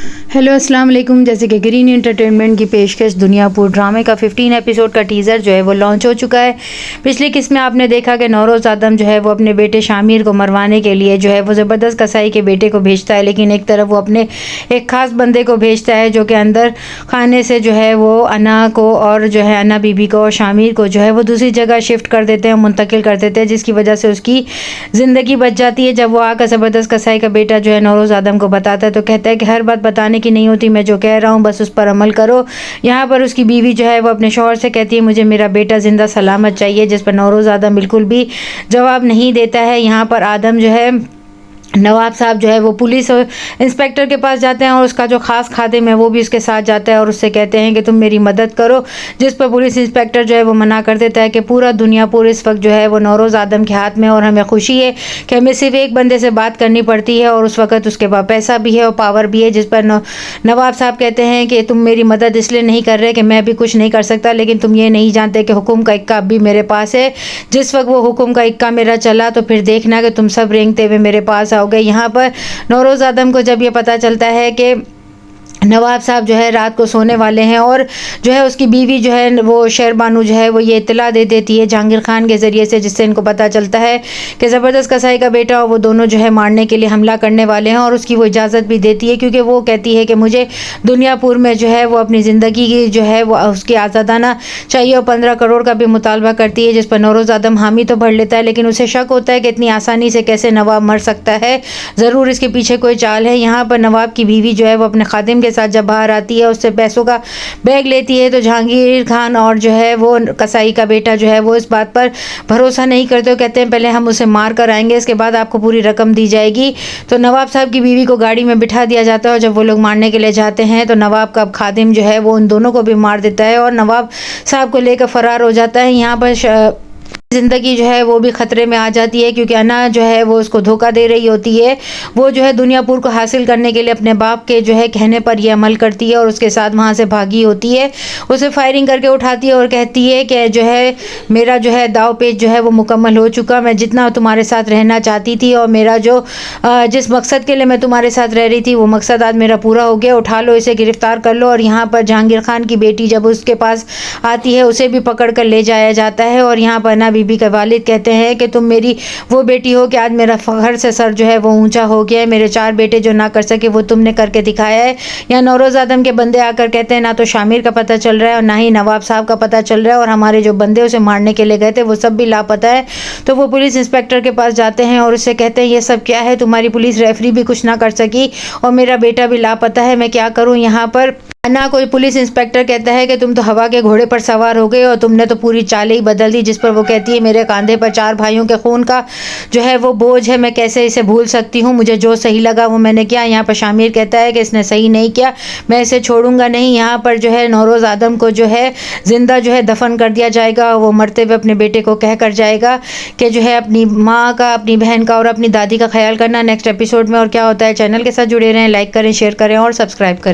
Hello अस्सलाम वालेकुम। जैसे कि ग्रीन एंटरटेनमेंट की पेशकश दुनियापुर ड्रामे का 15 एपिसोड का टीज़र जो है वो लॉन्च हो चुका है। पिछली किस्त में आपने देखा कि नौरोज़ आदम जो है वो अपने बेटे शामिर को मरवाने के लिए जो है वो ज़बरदस्त कसाई के बेटे को भेजता है, लेकिन एक तरफ वो अपने एक ख़ास बंदे को भेजता है जो कि अंदर खाने से जो है वो अना को और जो है अना बीबी को और शामिर को जो है वो दूसरी जगह शिफ्ट कर देते हैं, मुंतकिल कर देते हैं, जिसकी वजह से उसकी ज़िंदगी बच जाती है। जब वो आकर ज़बरदस्त कसाई का बेटा जो है नौरोज़ आदम को बताता है तो कहता है कि हर बात बताने की नहीं होती, मैं जो कह रहा हूँ बस उस पर अमल करो। यहाँ पर उसकी बीवी जो है वो अपने शौहर से कहती है मुझे मेरा बेटा ज़िंदा सलामत चाहिए, जिस पर नौरोज़ आदम बिल्कुल भी जवाब नहीं देता है। यहाँ पर आदम जो है नवाब साहब जो है वो पुलिस इंस्पेक्टर के पास जाते हैं और उसका जो ख़ास खादिम है वो भी उसके साथ जाता है और उससे कहते हैं कि तुम मेरी मदद करो, जिस पर पुलिस इंस्पेक्टर जो है वो मना कर देता है कि पूरा दुनियापुर इस वक्त जो है वो नौरोज़ आदम के हाथ में और हमें खुशी है कि हमें सिर्फ एक बंदे से बात करनी पड़ती है और उस वक्त उसके पास पैसा भी है और पावर भी है। जिस पर नवाब साहब कहते हैं कि तुम मेरी मदद इसलिए नहीं कर रहे कि मैं भी कुछ नहीं कर सकता, लेकिन तुम ये नहीं जानते कि हुक्म का इक्का अब भी मेरे पास है। जिस वक्त वो हुक्म का इक्का मेरा चला तो फिर देखना कि तुम सब रेंगते हुए मेरे पास आओगे। यहाँ पर नौरोज़ आदम को जब ये पता चलता है कि नवाब साहब जो है रात को सोने वाले हैं और जो है उसकी बीवी जो है वो शेरबानू जो है वो ये इत्तला दे देती है जहांगीर खान के ज़रिए से, जिससे इनको पता चलता है कि ज़बरदस्त कसाई का बेटा और वो दोनों जो है मारने के लिए हमला करने वाले हैं। और उसकी वो इजाज़त भी देती है क्योंकि वो कहती है कि मुझे दुनियापुर में जो है वो अपनी ज़िंदगी की जो है वो उसकी आज़ादाना चाहिए और 15 करोड़ का भी मुतालबा करती है, जिस पर नौरोज़ आदम हामी तो भर लेता है, लेकिन उसे शक होता है कि इतनी आसानी से कैसे नवाब मर सकता है, ज़रूर इसके पीछे कोई चाल है। यहाँ पर नवाब की बीवी जो है वो अपने खादिम के साथ जब बाहर आती है उससे पैसों का बैग लेती है तो जहांगीर खान और जो है वो कसाई का बेटा जो है वो इस बात पर भरोसा नहीं करते हो, कहते हैं पहले हम उसे मार कर आएंगे, इसके बाद आपको पूरी रकम दी जाएगी। तो नवाब साहब की बीवी को गाड़ी में बिठा दिया जाता है और जब वो लोग मारने के लिए जाते हैं तो नवाब का खादिम जो है वो उन दोनों को भी मार देता है और नवाब साहब को लेकर फरार हो जाता है। यहाँ पर ज़िंदगी जो है वो भी ख़तरे में आ जाती है क्योंकि अना जो है वो उसको धोखा दे रही होती है। वो जो है दुनियापुर को हासिल करने के लिए अपने बाप के जो है कहने पर ये अमल करती है और उसके साथ वहाँ से भागी होती है, उसे फायरिंग करके उठाती है और कहती है कि जो है मेरा जो है दाव पेच जो है वो मुकम्मल हो चुका, मैं जितना तुम्हारे साथ रहना चाहती थी और मेरा जो जिस मकसद के लिए मैं तुम्हारे साथ रह रही थी वो मकसद आज मेरा पूरा हो गया, उठा लो, इसे गिरफ़्तार कर लो। और यहाँ पर जहांगीर खान की बेटी जब उसके पास आती है उसे भी पकड़ कर ले जाया जाता है और यहाँ पर अना बीबी का वालिद कहते हैं कि तुम मेरी वो बेटी हो कि आज मेरा फ़ख्र से सर जो है वो ऊंचा हो गया है, मेरे 4 बेटे जो ना कर सके वो तुमने करके दिखाया है। यहाँ नौरोज़ आदम के बंदे आकर कहते हैं ना तो शामिर का पता चल रहा है और ना ही नवाब साहब का पता चल रहा है और हमारे जो बंदे उसे मारने के लिए गए थे वो सब भी लापता है। तो वो पुलिस इंस्पेक्टर के पास जाते हैं और उससे कहते हैं ये सब क्या है, तुम्हारी पुलिस रेफरी भी कुछ ना कर सकी और मेरा बेटा भी लापता है, मैं क्या करूँ। यहाँ पर ना कोई पुलिस इंस्पेक्टर कहता है कि तुम तो हवा के घोड़े पर सवार हो गए और तुमने तो पूरी चालें ही बदल दी, जिस पर वो कहती है मेरे कंधे पर 4 भाइयों के खून का जो है वो बोझ है, मैं कैसे इसे भूल सकती हूँ, मुझे जो सही लगा वो मैंने किया। यहाँ पर शामिर कहता है कि इसने सही नहीं किया, मैं इसे छोड़ूंगा नहीं। यहाँ पर जो है नौरोज़ आदम को जो है ज़िंदा जो है दफन कर दिया जाएगा, वो मरते हुए अपने बेटे को कह कर जाएगा कि जो है अपनी माँ का, अपनी बहन का और अपनी दादी का ख्याल करना। नेक्स्ट एपिसोड में और क्या होता है चैनल के साथ जुड़े रहें, लाइक करें, शेयर करें और सब्सक्राइब करें।